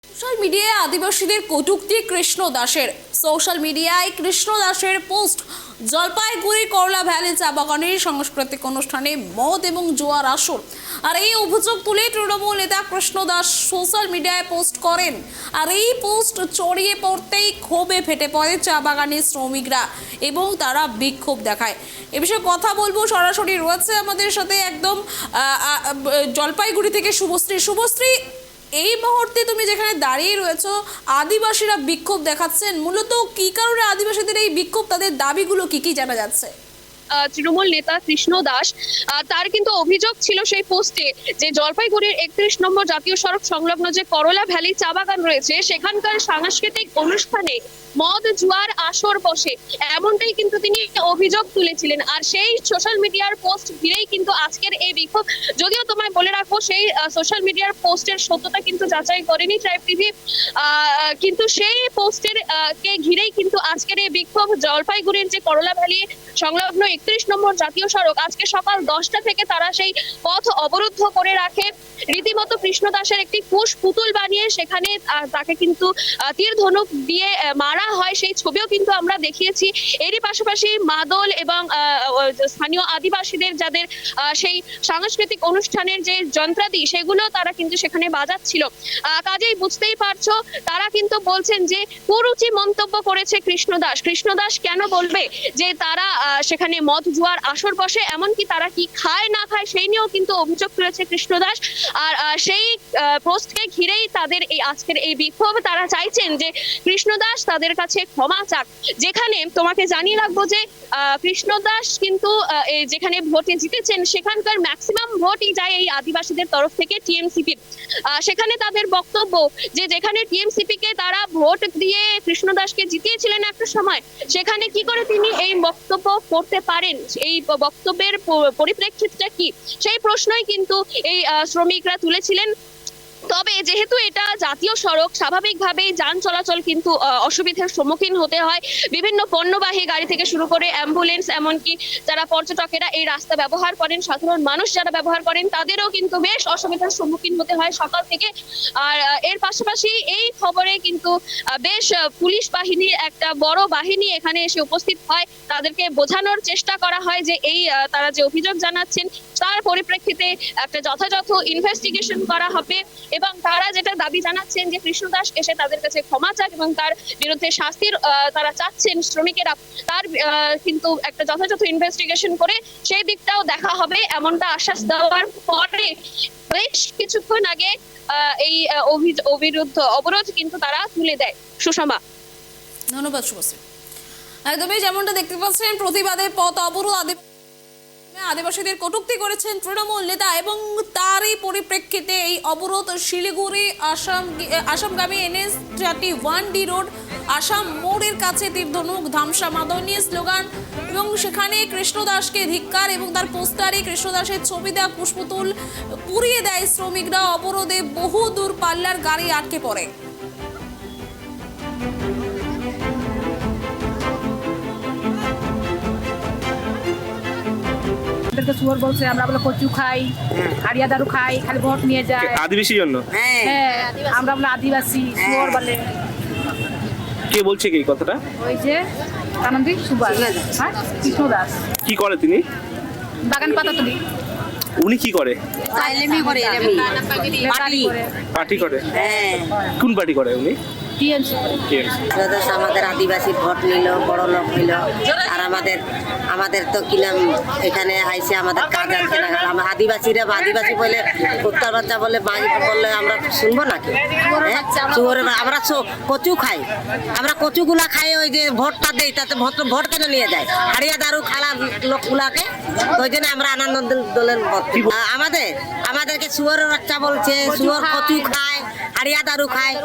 Social মিডিয়ায় আদিবাসীদের কটূক্তি কৃষ্ণ দাসের। সোশ্যাল মিডিয়ায় কৃষ্ণ দাসের পোস্ট। জলপাইগুড়ি করলা ভ্যালি চা বাগানের সাংস্কৃতিক অনুষ্ঠানে মদ এবং জুয়ার আসর। আর এই অভিযোগ তুলে তৃণমূল নেতা কৃষ্ণ দাস সোশ্যাল মিডিয়ায় পোস্ট করেন। আর এই পোস্ট ছড়িয়ে পড়তেই ক্ষোভে ফেটে পড়ে চা বাগানের শ্রমিকরা এবং তারা বিক্ষোভ দেখায়। এ বিষয়ে কথা বলবো, সরাসরি রয়েছে আমাদের সাথে একদম জলপাইগুড়ি থেকে শুভশ্রী। এই মুহূর্তে তুমি যেখানে দাঁড়িয়ে রয়েছো, আদিবাসীরা বিক্ষোভ দেখাচ্ছেন, মূলত কি কারণে আদিবাসীদের এই বিক্ষোভ, তাদের দাবিগুলো কি জানা যাচ্ছে? তৃণমূল নেতা কৃষ্ণ দাস তার কিন্তু অভিযোগ ছিল সেই পোস্টে যে জলপাইগুড়ির 31 নম্বর জাতীয় সড়ক সংলগ্ন যে করলা ভ্যালি চা বাগান রয়েছে সেখানকার সাংস্কৃতিক অনুষ্ঠানে মদ জুয়ার আসর বসে, এমনটাই কিন্তু তিনি অভিযোগ তুলেছিলেন। আর সেই সোশ্যাল মিডিয়ার পোস্ট ঘিরেই কিন্তু আজকের এই বিক্ষোভ। যদিও তোমায় বলে রাখবো, সেই সোশ্যাল মিডিয়ার পোস্টের সত্যতা কিন্তু যাচাই করেনি ট্রাইব টিভি, কিন্তু সেই পোস্টের কে ঘিরেই কিন্তু আজকের এই বিক্ষোভ। জলপাইগুড়ির যে করলা ভ্যালি সংলগ্ন 31 নম্বর জাতীয় সড়ক, আজকে সকাল 10টা থেকে তারা সেই পথ অবরুদ্ধ করে রাখে। রীতিমতো কৃষ্ণ দাসের একটি কুশ পুতুল বানিয়ে সেখানে তাকে কিন্তু তীর ধনুক দিয়ে মারা হয়, সেই ছবিও কিন্তু আমরা দেখিয়েছি। এরই পাশাপাশি মাদল এবং স্থানীয় আদিবাসীদের যাদের সেই সাংস্কৃতিক অনুষ্ঠানের যে যন্ত্রাদি সেগুলো তারা কিন্তু সেখানে বাজাচ্ছিল। কাজেই বুঝতেই পারছো, তারা কিন্তু বলছেন যে কুরুচি মন্তব্য করেছে কৃষ্ণ দাস কেন বলবে যে তারা সেখানে মদ জুয়ার আসর বসে, এমনকি তারা কি খায় না খায় সেই নিয়েও কিন্তু অভিযোগ তুলেছে কৃষ্ণ দাস। আর সেই পোস্টকে ঘিরেই তাদের এই আজকের এই বিক্ষোভ। তারা চাইছেন যে কৃষ্ণ দাস তাদের কাছে ক্ষমা চাক। যেখানে তোমাকে জানিয়ে রাখবো যে কৃষ্ণ দাস কিন্তু যেখানে ভোটে জিতেছেন সেখানকার ম্যাক্সিমাম ভোটই যায় এই আদিবাসীদের তরফ থেকে টিএমসিপির। সেখানে তাদের বক্তব্য যে যেখানে টিএমসিপি কে তারা ভোট দিয়ে কৃষ্ণ দাসকে জিতিয়েছিলেন একটা সময়, সেখানে কি করে তিনি এই বক্তব্য করতে পারেন, এই বক্তব্যের পরিপ্রেক্ষিতটা কি, সেই প্রশ্নই কিন্তু এই শ্রমিকরা তুলেছিলেন। তবে যেহেতু এটা জাতীয় সড়ক, স্বাভাবিকভাবেই যান চলাচল কিন্তু অসুবিধার সম্মুখীন হতে হয়। বিভিন্ন পণ্যবাহী গাড়ি থেকে শুরু করে অ্যাম্বুলেন্স, এমনকি যারা পর্যটকেরা এই রাস্তা ব্যবহার করেন, সাধারণ মানুষ যারা ব্যবহার করেন, তাদেরও কিন্তু বেশ অসুবিধার সম্মুখীন হতে হয় সকাল থেকে। আর এর পাশাপাশি এই খবরে কিন্তু বেশ পুলিশ বাহিনীর একটা বড় বাহিনী এখানে এসে উপস্থিত হয়। তাদেরকে বোঝানোর চেষ্টা করা হয় যে এই তারা যে অভিযোগ জানাচ্ছেন তার পরিপ্রেক্ষিতে একটা যথাযথ ইনভেস্টিগেশন করা হবে এবং তারা যেটা দাবি জানাচ্ছেন যে কৃষ্ণ দাস এসে তাদের কাছে ক্ষমা চাক এবং তার বিরুদ্ধে শাস্তির তারা চাচ্ছেন শ্রমিকেরা, তার কিন্তু একটা যথাযথ ইনভেস্টিগেশন করে সেই দিকটাও দেখা হবে, এমনটা আশ্বাস দেওয়ার পরে বেশ কিছুক্ষণ আগে এই অবরোধ কিন্তু তারা তুলে দেয়। সুষমা, ধন্যবাদ শুভশ্রী। একদমই যেমনটা দেখতে পাচ্ছেন, প্রতিবাদে পথ অবরোধ, আদিবাসীদের কটূক্তি করেছেন তৃণমূল নেতা এবং তারই পরিপ্রেক্ষিতে এই অবরোধ শিলিগুড়ি আসামগামী NH 31D রোড আসাম মোড়ের কাছে তীরধনুক ধামসা মাদল নিয়ে স্লোগান এবং সেখানে কৃষ্ণ দাসকে ধিক্কার এবং তার পোস্টারে কৃষ্ণ দাসের ছবি দেওয়া পুষ্পতুল পুড়িয়ে দেয় শ্রমিকরা। অবরোধে বহু দূর পাল্লার গাড়ি আটকে পড়ে। সুয়ার বলছে, আমরা বলে কচু খাই, হাড়িয়া দারু খাই, খালি ভোট নিয়ে যায় আদিবাসী জন্য। হ্যাঁ, আমরা বলে আদিবাসী সুয়ার বলে। কে বলছে কি কথাটা? ওই যে আনন্দী সুভাষ, হ্যাঁ, কৃষ্ণ দাস। কি করে তিনি? বাগান পাতা তুলি। উনি কি করে? পার্টি করে। কোন পার্টি করে উনি? আমাদের আদিবাসী ভোট নিল, বড় লোক হইল, আর আমাদের তো কি নাম এখানে আইসে আমাদের কাজ আছে না। আদিবাসীরা আদিবাসী বলে উত্তর বাচ্চা বলে বললে আমরা শুনবো নাকি? আমরা কচু খাই, আমরা কচুগুলা খাই, ওই যে ভোটটা দেই তাতে ভোট কেন নিয়ে যায় হাড়িয়া দারু খালা লোকগুলাকে, ওই জন্য আমরা আনন্দ দলের আমাদেরকে শুয়োরের বাচ্চা বলছে, শুয়োর কচু খায়, হাড়িয়া দারু খায়।